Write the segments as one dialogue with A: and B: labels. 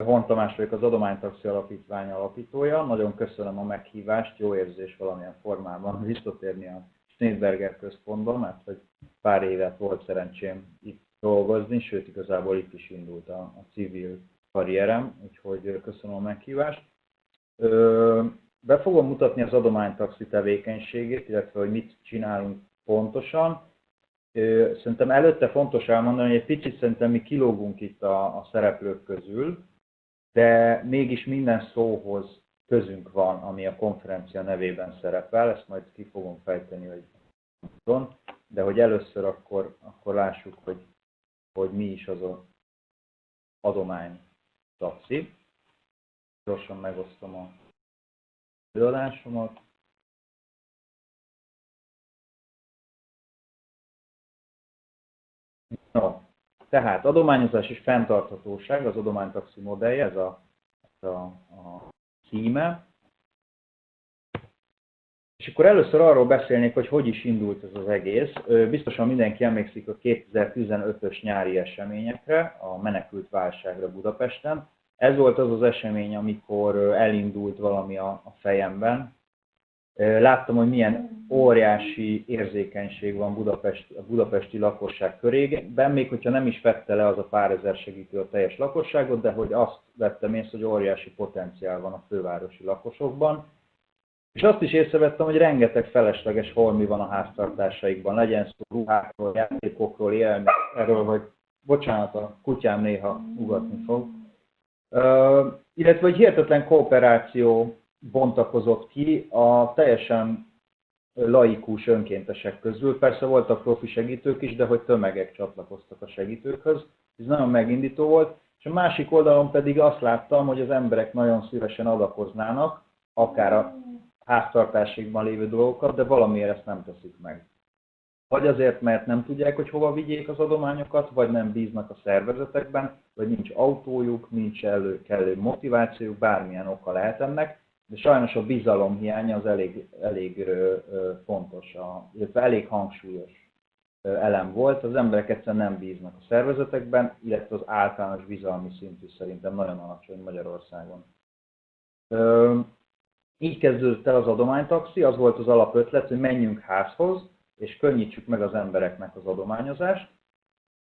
A: Horn Tamás vagyok, az Adománytaxi Alapítvány alapítója. Nagyon köszönöm a meghívást, jó érzés valamilyen formában visszatérni a Schneidberger Központba, mert hogy pár évet volt szerencsém itt dolgozni, sőt igazából itt is indult a civil karrierem, úgyhogy köszönöm a meghívást. Be fogom mutatni az adománytaxi tevékenységét, illetve hogy mit csinálunk pontosan. Szerintem előtte fontos elmondani, hogy egy picit szerintem mi kilógunk itt a szereplők közül, de mégis minden szóhoz közünk van, ami a konferencia nevében szerepel, ezt majd ki fogom fejteni, hogy tudom, de hogy először akkor lássuk, hogy mi is az az adománytaxi. Gyorsan megosztom a előadásomat. No, tehát adományozás és fenntarthatóság, az adománytaxi modellje, ez a címe. És akkor először arról beszélnék, hogy is indult ez az egész. Biztosan mindenki emlékszik a 2015-ös nyári eseményekre, a menekült válságra Budapesten. Ez volt az az esemény, amikor elindult valami a fejemben. Láttam, hogy milyen óriási érzékenység van a budapesti lakosság körében, még hogyha nem is vette le az a pár ezer segítő a teljes lakosságot, de hogy azt vettem észre, hogy óriási potenciál van a fővárosi lakosokban. És azt is észrevettem, hogy rengeteg felesleges holmi van a háztartásaikban, legyen szó ruhákról, játékokról, erről, hogy bocsánat, a kutyám néha ugatni fog. Illetve, hogy hihetetlen kooperáció bontakozott ki a teljesen laikus önkéntesek közül. Persze voltak profi segítők is, de hogy tömegek csatlakoztak a segítőkhöz. Ez nagyon megindító volt. És a másik oldalon pedig azt láttam, hogy az emberek nagyon szívesen adakoznának, akár a háztartásaikban lévő dolgokat, de valamiért ezt nem teszik meg. Vagy azért, mert nem tudják, hogy hova vigyék az adományokat, vagy nem bíznak a szervezetekben, vagy nincs autójuk, nincs kellő motivációjuk, bármilyen oka lehet ennek, de sajnos a bizalom hiánya az elég fontos, illetve elég hangsúlyos elem volt. Az emberek egyszerűen nem bíznak a szervezetekben, illetve az általános bizalmi szintű szerintem nagyon alacsony Magyarországon. Így kezdődött el az adománytaxi, az volt az alapötlet, hogy menjünk házhoz, és könnyítsük meg az embereknek az adományozást,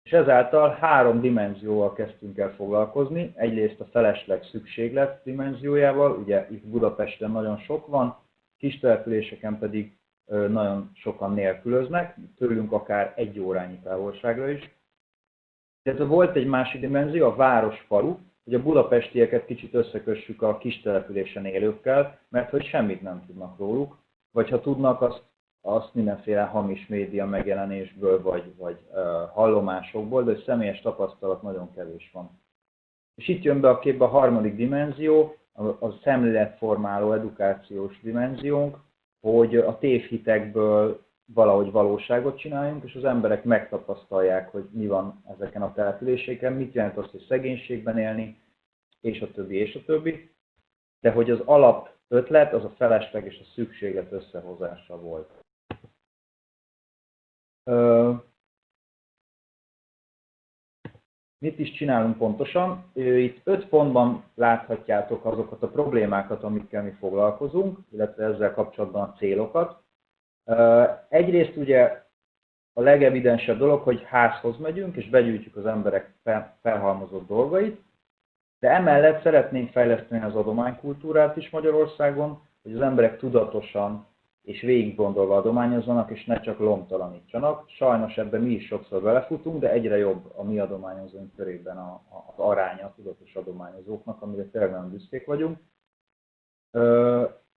A: és ezáltal 3 dimenzióval kezdtünk el foglalkozni. Egyrészt a felesleg szükséglet dimenziójával, ugye itt Budapesten nagyon sok van, kis településeken pedig nagyon sokan nélkülöznek, tőlünk akár 1 órányi távolságra is. Tehát volt egy másik dimenzió, a város-falu, hogy a budapestieket kicsit összekössük a kis településen élőkkel, mert hogy semmit nem tudnak róluk, vagy ha tudnak, azt mindenféle hamis média megjelenésből, vagy hallomásokból, de személyes tapasztalat nagyon kevés van. És itt jön be a képbe a harmadik dimenzió, a szemléletformáló edukációs dimenziónk, hogy a tévhitekből valahogy valóságot csináljunk, és az emberek megtapasztalják, hogy mi van ezeken a településeken, mit jelent az, hogy szegénységben élni, és a többi, és a többi. De hogy az alap ötlet, az a felesleg és a szükséglet összehozása volt. Mit is csinálunk pontosan? Itt 5 pontban láthatjátok azokat a problémákat, amikkel mi foglalkozunk, illetve ezzel kapcsolatban a célokat. Egyrészt ugye a legevidensebb dolog, hogy házhoz megyünk, és begyűjtjük az emberek felhalmozott dolgait, de emellett szeretnénk fejleszteni az adománykultúrát is Magyarországon, hogy az emberek tudatosan és végiggondolva adományozzanak, és ne csak lomtalanítsanak. Sajnos ebben mi is sokszor belefutunk, de egyre jobb a mi adományozóink körében az aránya a tudatos adományozóknak, amire tényleg nagyon büszkék vagyunk.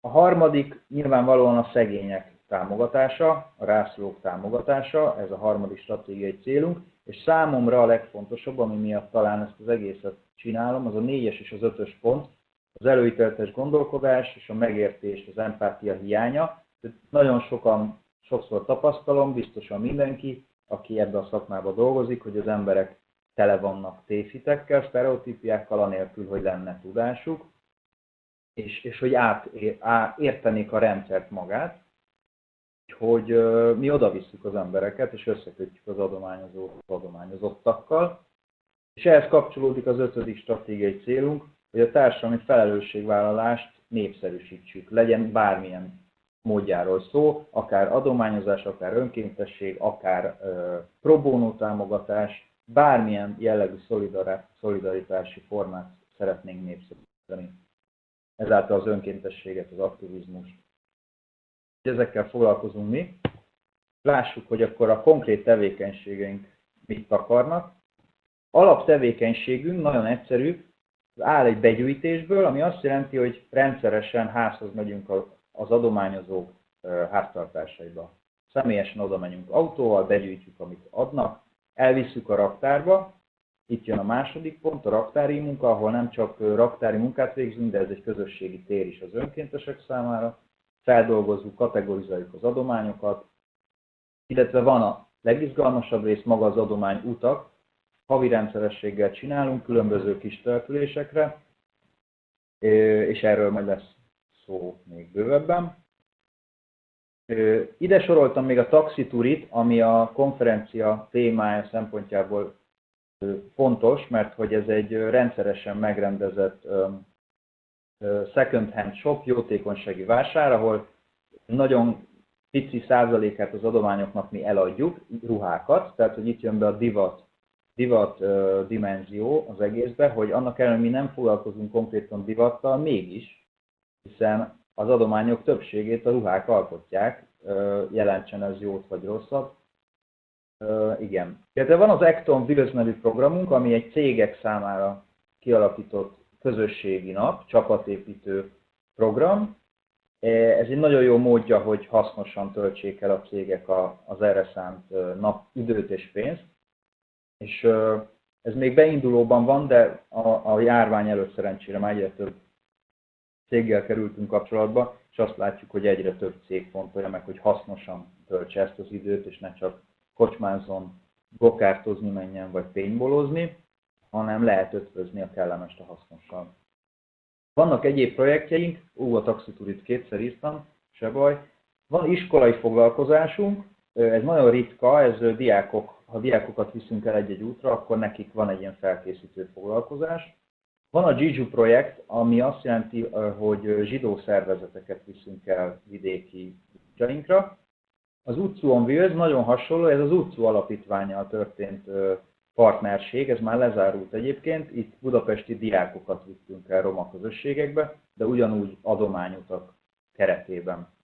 A: A harmadik nyilvánvalóan a szegények támogatása, a rászorulók támogatása, ez a harmadik stratégiai célunk, és számomra a legfontosabb, ami miatt talán ezt az egészet csinálom, az a 4-es és az 5-ös pont, az előítéletes gondolkodás és a megértés, az empátia hiánya. Nagyon sokszor tapasztalom, biztosan mindenki, aki ebben a szakmában dolgozik, hogy az emberek tele vannak tévhitekkel, sztereotípiákkal, anélkül, hogy lenne tudásuk, és hogy értenék a rendszert magát, hogy mi oda visszük az embereket, és összekötjük az adományozottakkal. És ehhez kapcsolódik az 5. stratégiai célunk, hogy a társadalmi felelősségvállalást népszerűsítsük, legyen bármilyen módjáról szó, akár adományozás, akár önkéntesség, akár pro bono támogatás, bármilyen jellegű szolidaritási formát szeretnénk népszerűsíteni. Ezáltal az önkéntességet, az aktivizmust. Ezekkel foglalkozunk mi. Lássuk, hogy akkor a konkrét tevékenységeink mit akarnak. Alaptevékenységünk nagyon egyszerű, áll egy begyűjtésből, ami azt jelenti, hogy rendszeresen házhoz megyünk az adományozók háztartásaiba. Személyesen oda megyünk autóval, begyűjtjük, amit adnak, elvisszük a raktárba. Itt jön a második pont, a raktári munka, ahol nem csak raktári munkát végzünk, de ez egy közösségi tér is az önkéntesek számára. Feldolgozzuk, kategorizáljuk az adományokat, illetve van a legizgalmasabb rész, maga az adományutak. Havi rendszerességgel csinálunk különböző kis településekre, és erről majd lesz szó még bővebben. Ide soroltam még a taxiturit, ami a konferencia témája szempontjából fontos, mert hogy ez egy rendszeresen megrendezett second hand shop, jótékonysági vásár, ahol nagyon pici százalékát az adományoknak mi eladjuk, ruhákat, tehát hogy itt jön be a divat dimenzió az egészbe, hogy annak ellenére mi nem foglalkozunk konkrétan divattal, mégis, hiszen az adományok többségét a ruhák alkotják, jelentsen ez jót vagy rosszat. Igen. De van az Acton Wheels nevű programunk, ami egy cégek számára kialakított közösségi nap, csapatépítő program. Ez egy nagyon jó módja, hogy hasznosan töltsék el a cégek az erre szánt időt és pénzt. És ez még beindulóban van, de a járvány előtt szerencsére már egyre több céggel kerültünk kapcsolatba, és azt látjuk, hogy egyre több cég fontolja meg, hogy hasznosan töltse ezt az időt, és ne csak kocsmázzon, gokártozni menjen, vagy paintballozni, hanem lehet ötvözni a kellemest a hasznossal. Vannak egyéb projektjeink, a taxiturit kétszer írtam, se baj. Van iskolai foglalkozásunk, ez nagyon ritka, ez ha diákokat viszünk el egy-egy útra, akkor nekik van egy ilyen felkészítő foglalkozás. Van a Jiju projekt, ami azt jelenti, hogy zsidó szervezeteket viszünk el vidéki útjainkra. Az Utcu on Wheels nagyon hasonló, ez az Utcu alapítvánnyal történt partnerség, ez már lezárult egyébként, itt budapesti diákokat vittünk el roma közösségekbe, de ugyanúgy adományutak keretében.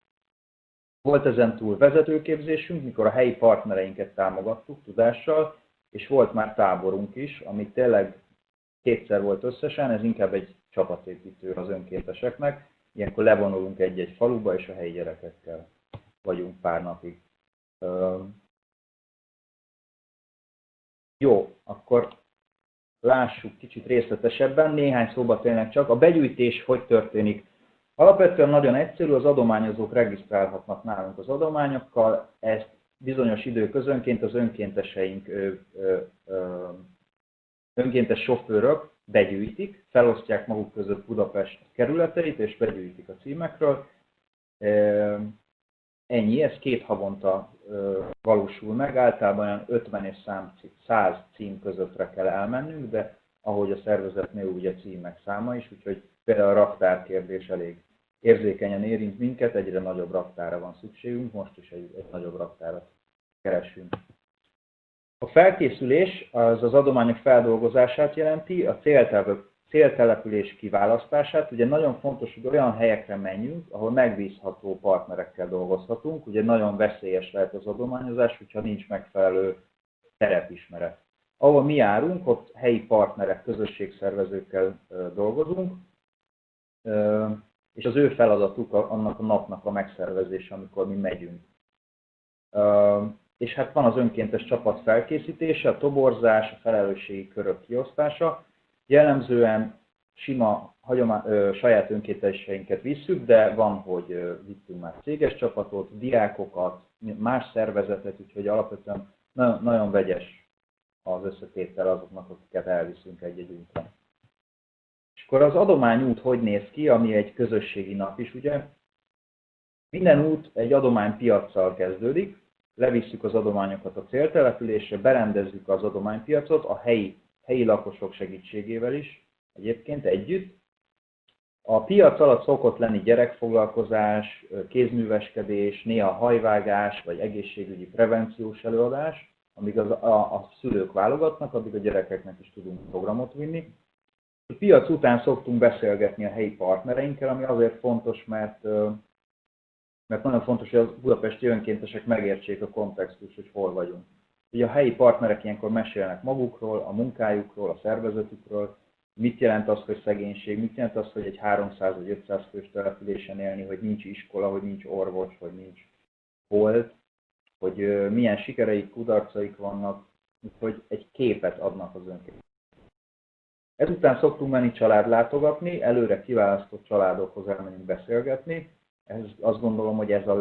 A: Volt ezentúl vezetőképzésünk, mikor a helyi partnereinket támogattuk tudással, és volt már táborunk is, ami tényleg kétszer volt összesen, ez inkább egy csapatépítő az önkénteseknek. Ilyenkor levonulunk egy-egy faluba, és a helyi gyerekekkel vagyunk pár napig. Jó, akkor lássuk kicsit részletesebben, néhány szóba tényleg csak. A begyűjtés hogy történik? Alapvetően nagyon egyszerű, az adományozók regisztrálhatnak nálunk az adományokkal, ezt bizonyos időközönként az önkénteseink, önkéntes sofőrök begyűjtik, felosztják maguk között Budapest kerületeit, és begyűjtik a címekről. Ennyi, ez 2 havonta valósul meg, általában 50 és 100 cím közöttre kell elmennünk, de ahogy a szervezetnél úgy a címek száma is, úgyhogy például a raktárkérdés elég érzékenyen érint minket, egyre nagyobb raktára van szükségünk, most is egy nagyobb raktárat keresünk. A felkészülés az adományok feldolgozását jelenti, a céltelepülés kiválasztását. Ugye nagyon fontos, hogy olyan helyekre menjünk, ahol megbízható partnerekkel dolgozhatunk. Ugye nagyon veszélyes lehet az adományozás, hogyha nincs megfelelő terepismeret. Ahol mi járunk, ott helyi partnerek, közösségszervezőkkel dolgozunk, és az ő feladatuk annak a napnak a megszervezése, amikor mi megyünk. És hát van az önkéntes csapat felkészítése, a toborzás, a felelősségi körök kiosztása. Jellemzően sima, saját önkénteseinket visszük, de van, hogy vittünk már céges csapatot, diákokat, más szervezetet, úgyhogy alapvetően nagyon vegyes az összetétel azoknak, akiket elviszünk egy-egy útra. És akkor az adományút hogy néz ki, ami egy közösségi nap is, ugye? Minden út egy adománypiaccal kezdődik, levisszük az adományokat a céltelepülésre, berendezzük az adománypiacot, a helyi helyi lakosok segítségével is, egyébként együtt. A piac alatt szokott lenni gyerekfoglalkozás, kézműveskedés, néha hajvágás vagy egészségügyi prevenciós előadás, amíg a szülők válogatnak, addig a gyerekeknek is tudunk programot vinni. A piac után szoktunk beszélgetni a helyi partnereinkkel, ami azért fontos, mert nagyon fontos, hogy a budapesti önkéntesek megértsék a kontextust, hogy hol vagyunk. Ugye a helyi partnerek ilyenkor mesélnek magukról, a munkájukról, a szervezetükről, mit jelent az, hogy szegénység, mit jelent az, hogy egy 300 vagy 500 fős településen élni, hogy nincs iskola, hogy nincs orvos, hogy nincs holt, hogy milyen sikereik, kudarcaik vannak, hogy egy képet adnak az önkéntesek. Ezután szoktunk menni családlátogatni, előre kiválasztott családokhoz elmenünk beszélgetni. Azt gondolom, hogy ez a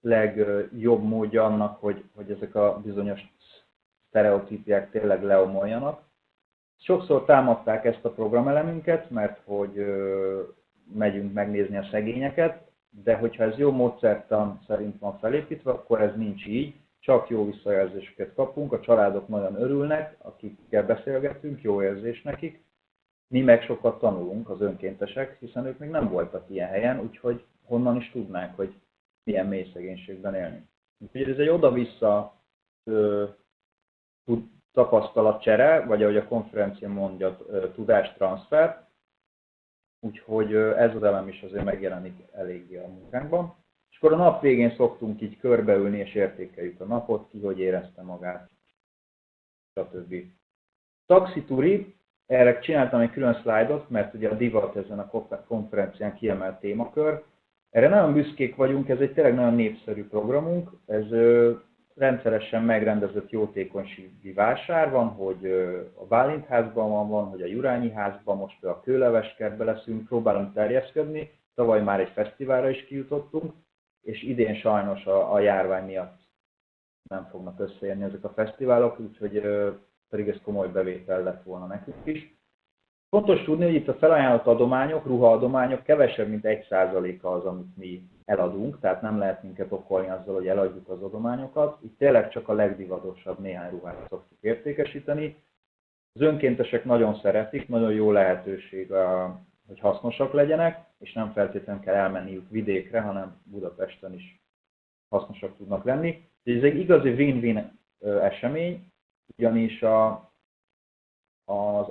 A: legjobb módja annak, hogy ezek a bizonyos sztereotípiák tényleg leomoljanak. Sokszor támadták ezt a programelemünket, mert hogy megyünk megnézni a szegényeket, de hogyha ez jó módszertan szerint van felépítve, akkor ez nincs így. Csak jó visszajelzéseket kapunk, a családok nagyon örülnek, akikkel beszélgetünk, jó érzés nekik. Mi meg sokat tanulunk, az önkéntesek, hiszen ők még nem voltak ilyen helyen, úgyhogy honnan is tudnánk, hogy milyen mély szegénységben élni. Úgyhogy ez egy oda-vissza tapasztalatcsere, vagy ahogy a konferencia mondja, tudástranszfer. Úgyhogy ez az elem is azért megjelenik eléggé a munkánkban. És akkor a nap végén szoktunk így körbeülni és értékeljük a napot, ki hogy érezte magát, stb. Taxitúri, erre csináltam egy külön szlájdot, mert ugye a divat ezen a konferencián kiemelt témakör. Erre nagyon büszkék vagyunk, ez egy tényleg nagyon népszerű programunk, ez rendszeresen megrendezett jótékonysági vásár van, hogy a Bálint házban van, hogy a Jurányi házban, most a Kőleveskertben leszünk, próbálunk terjeszkedni, tavaly már egy fesztiválra is kijutottunk, és idén sajnos a járvány miatt nem fognak összeérni ezek a fesztiválok, úgyhogy pedig ez komoly bevétel lett volna nekünk is. Fontos tudni, hogy itt a felajánlott adományok, ruhaadományok kevesebb, mint 1%-a az, amit mi eladunk, tehát nem lehet minket okolni azzal, hogy eladjuk az adományokat. Itt tényleg csak a legdivatosabb néhány ruhát szoktuk értékesíteni. Az önkéntesek nagyon szeretik, nagyon jó lehetőség, hogy hasznosak legyenek, és nem feltétlenül kell elmenniük vidékre, hanem Budapesten is hasznosak tudnak lenni. Ez egy igazi win-win esemény, ugyanis az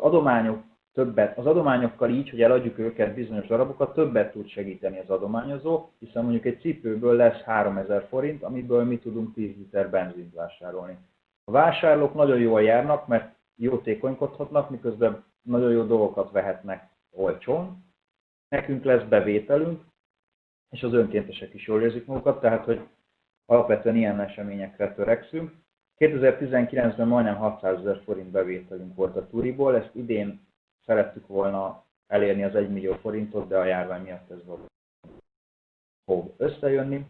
A: adományokkal így, hogy eladjuk őket bizonyos darabokat, többet tud segíteni az adományozó, hiszen mondjuk egy cipőből lesz 3000 forint, amiből mi tudunk 10 liter benzint vásárolni. A vásárlók nagyon jól járnak, mert jótékonykodhatnak, miközben nagyon jó dolgokat vehetnek olcsón. Nekünk lesz bevételünk, és az önkéntesek is jól érzik magukat, tehát hogy alapvetően ilyen eseményekre törekszünk. 2019-ben majdnem 600 000 forint bevételünk volt a Turiból, ezt idén szerettük volna elérni az 1 millió forintot, de a járvány miatt ez fog összejönni.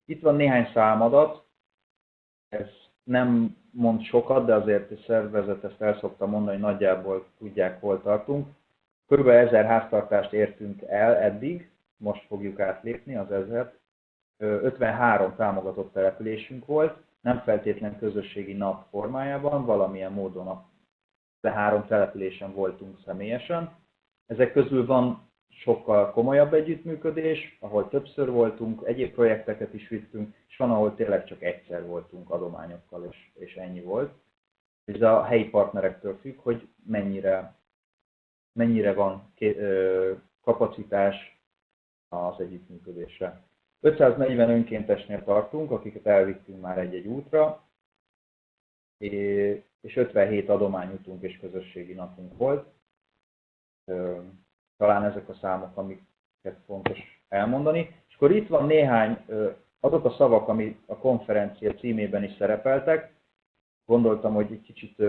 A: Itt van néhány számadat, ez nem mond sokat, de azért a szervezet ezt el szokta mondani, hogy nagyjából tudják, hol tartunk. Körülbelül 1000 háztartást értünk el eddig, most fogjuk átlépni az 1000-t. 53 támogatott településünk volt, nem feltétlen közösségi nap formájában, valamilyen módon de 3 településen voltunk személyesen. Ezek közül van sokkal komolyabb együttműködés, ahol többször voltunk, egyéb projekteket is vittünk, és van, ahol tényleg csak egyszer voltunk adományokkal, és ennyi volt. Ez a helyi partnerektől függ, hogy mennyire van kapacitás az együttműködésre. 540 önkéntesnél tartunk, akiket elvittünk már egy-egy útra, és 57 adományútunk és közösségi napunk volt. Talán ezek a számok, amiket fontos elmondani. És akkor itt van néhány, azok a szavak, ami a konferencia címében is szerepeltek. Gondoltam, hogy egy kicsit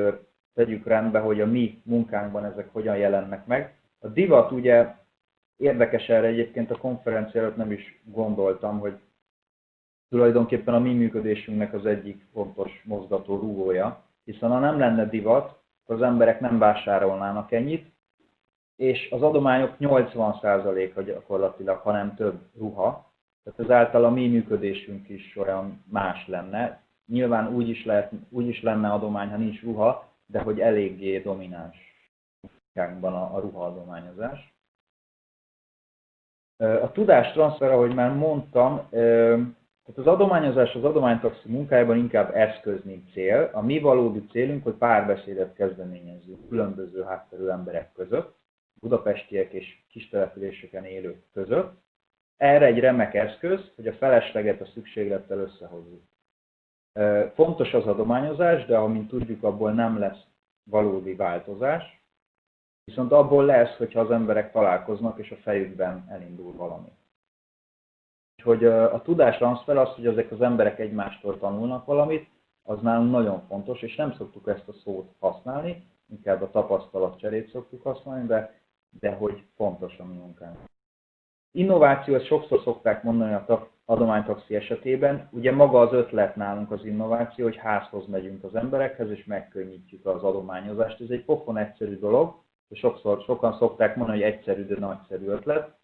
A: tegyük rendbe, hogy a mi munkánkban ezek hogyan jelennek meg. A divat ugye érdekes, erre egyébként a konferencia előtt nem is gondoltam, hogy tulajdonképpen a mi működésünknek az egyik fontos mozgató rúgója, hiszen ha nem lenne divat, akkor az emberek nem vásárolnának ennyit, és az adományok 80%-a gyakorlatilag, ha nem több ruha, tehát ezáltal a mi működésünk is olyan más lenne. nyilván úgy is lenne adomány, ha nincs ruha, de hogy eléggé domináns munkánkban a ruhaadományozás. A tudástranszfer, ahogy már mondtam, tehát az adományozás az adománytaxi munkájában inkább eszköz, mint cél. A mi valódi célunk, hogy párbeszédet kezdeményezzünk különböző hátterű emberek között, budapestiek és kistelepüléseken élők között. Erre egy remek eszköz, hogy a felesleget a szükséglettel összehozzuk. Fontos az adományozás, de amint tudjuk, abból nem lesz valódi változás, viszont abból lesz, hogyha az emberek találkoznak, és a fejükben elindul valami. Úgyhogy a tudástranszfer az, hogy ezek az emberek egymástól tanulnak valamit, az nálunk nagyon fontos, és nem szoktuk ezt a szót használni, inkább a tapasztalatcserét szoktuk használni, de hogy fontos a mi munkánk. Innováció, ezt sokszor szokták mondani a adománytaxi esetében. Ugye maga az ötlet nálunk az innováció, hogy házhoz megyünk az emberekhez, és megkönnyítjük az adományozást. Ez egy pofon egyszerű dolog, és sokan szokták mondani, hogy egyszerű, de nagyszerű ötlet.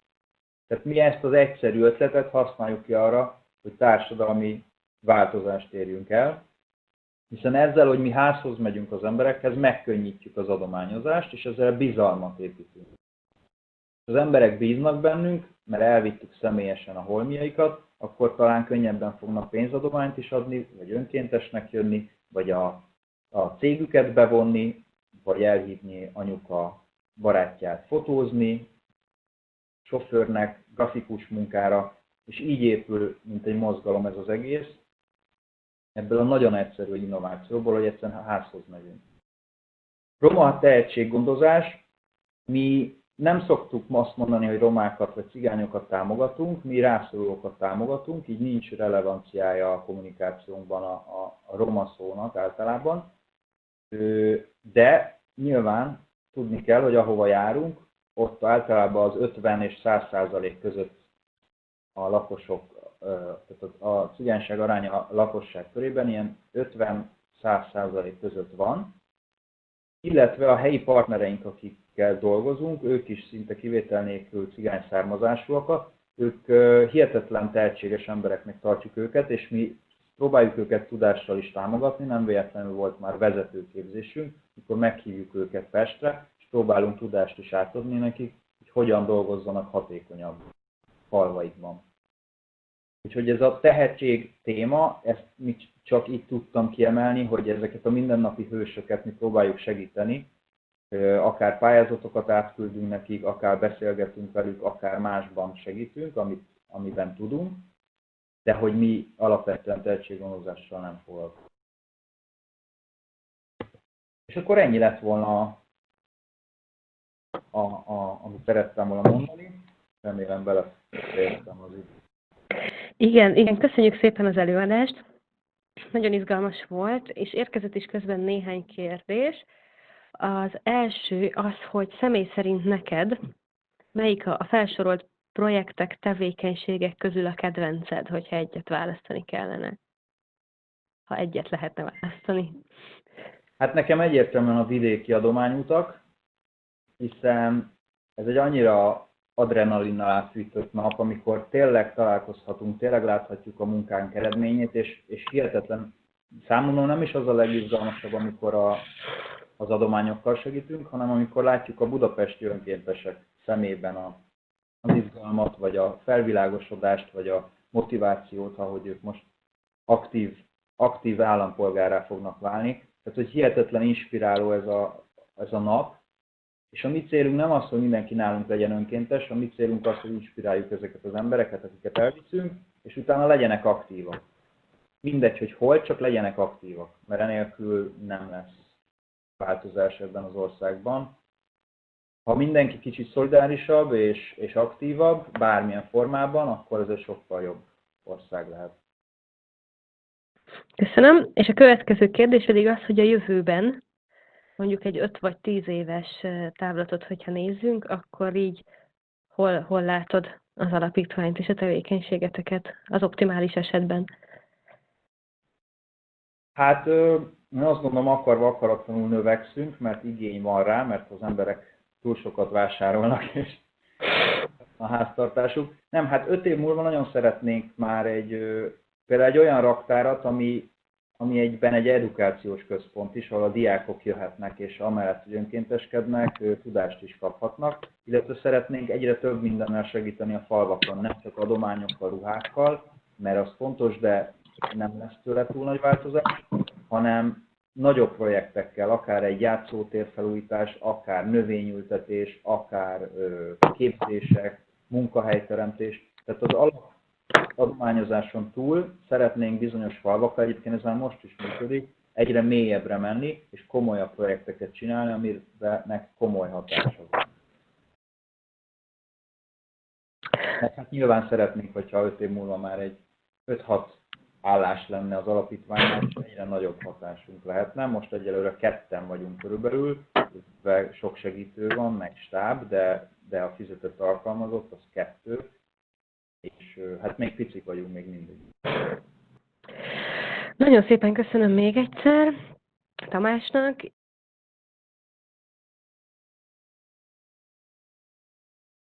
A: Tehát mi ezt az egyszerű ötletet használjuk ki arra, hogy társadalmi változást érjünk el, hiszen ezzel, hogy mi házhoz megyünk az emberekhez, megkönnyítjük az adományozást, és ezzel bizalmat építünk. Az emberek bíznak bennünk, mert elvittük személyesen a holmiaikat, akkor talán könnyebben fognak pénzadományt is adni, vagy önkéntesnek jönni, vagy a cégüket bevonni, vagy elhívni anyuka barátját fotózni, sofőrnek, grafikus munkára, és így épül, mint egy mozgalom ez az egész, ebből a nagyon egyszerű innovációból, hogy egyszerűen házhoz megyünk. Roma tehetséggondozás, mi nem szoktuk azt mondani, hogy romákat vagy cigányokat támogatunk, mi rászorulókat támogatunk, így nincs relevanciája a kommunikációnkban a roma szónak általában. De nyilván tudni kell, hogy ahova járunk, ott általában az 50 és 100% között a lakosok, tehát a cigányság aránya a lakosság körében ilyen 50-100% között van, illetve a helyi partnereink, akikkel dolgozunk, ők is szinte kivétel nélkül cigány származásúakat, ők hihetetlen tehetséges embereknek tartjuk őket, és mi próbáljuk őket tudással is támogatni, nem véletlenül volt már vezetőképzésünk, mikor meghívjuk őket Pestre, és próbálunk tudást is átadni nekik, hogy hogyan dolgozzanak hatékonyabb falvaikban. Úgyhogy ez a tehetség téma, ezt csak itt tudtam kiemelni, hogy ezeket a mindennapi hősöket mi próbáljuk segíteni, akár pályázatokat átküldünk nekik, akár beszélgetünk velük, akár másban segítünk, amiben tudunk, de hogy mi alapvetően tehetséggondozással nem foglalkozunk. És akkor ennyi lett volna, amit szerettem volna mondani. Remélem belefértem az időt.
B: Igen, köszönjük szépen az előadást. Nagyon izgalmas volt, és érkezett is közben néhány kérdés. Az első az, hogy személy szerint neked melyik a felsorolt projektek, tevékenységek közül a kedvenced, hogyha egyet választani kellene? Ha egyet lehetne választani.
A: Hát nekem egyértelműen a vidéki adományutak, hiszen ez egy annyira adrenalinnal átfűtött nap, amikor tényleg találkozhatunk, tényleg láthatjuk a munkánk eredményét, és hihetetlen, számomra nem is az a legizgalmasabb, amikor az adományokkal segítünk, hanem amikor látjuk a budapesti önkéntesek szemében az izgalmat, vagy a felvilágosodást, vagy a motivációt, ahogy ők most aktív állampolgárrá fognak válni. Tehát, hogy hihetetlen inspiráló ez a nap, és a mi célunk nem az, hogy mindenki nálunk legyen önkéntes, a mi célunk az, hogy inspiráljuk ezeket az embereket, akiket elviszünk, és utána legyenek aktívak. Mindegy, hogy hol, csak legyenek aktívak, mert enélkül nem lesz változás ebben az országban. Ha mindenki kicsit szolidárisabb és aktívabb, bármilyen formában, akkor ez egy sokkal jobb ország lehet.
B: Köszönöm. És a következő kérdés pedig az, hogy a jövőben, mondjuk egy 5 vagy 10 éves távlatot, hogyha nézzünk, akkor így hol látod az alapítványt és a tevékenységeteket az optimális esetben?
A: Hát én azt gondolom, akarva akaratlanul növekszünk, mert igény van rá, mert az emberek túl sokat vásárolnak, és a háztartásuk. Nem, hát 5 év múlva nagyon szeretnénk már például egy olyan raktárat, ami ami egyben egy edukációs központ is, ahol a diákok jöhetnek, és amellett, hogy önkénteskednek, tudást is kaphatnak, illetve szeretnénk egyre több mindennel segíteni a falvakon, nem csak adományokkal, ruhákkal, mert az fontos, de nem lesz tőle túl nagy változás, hanem nagyobb projektekkel, akár egy játszótérfelújítás, akár növényültetés, akár képzések, munkahelyteremtés. Tehát az adományozáson túl szeretnénk bizonyos falvakkal, egyébként ez már most is működik, egyre mélyebbre menni, és komolyabb projekteket csinálni, aminek komoly hatása van. Hát nyilván szeretnénk, hogyha 5 év múlva már egy 5-6 állás lenne az alapítványnál, és egyre nagyobb hatásunk lehetne. Most egyelőre 2-en vagyunk körülbelül, sok segítő van, meg stáb, de a fizetett alkalmazott az 2, és hát még picik vagyunk még mindig.
B: Nagyon szépen köszönöm még egyszer Tamásnak,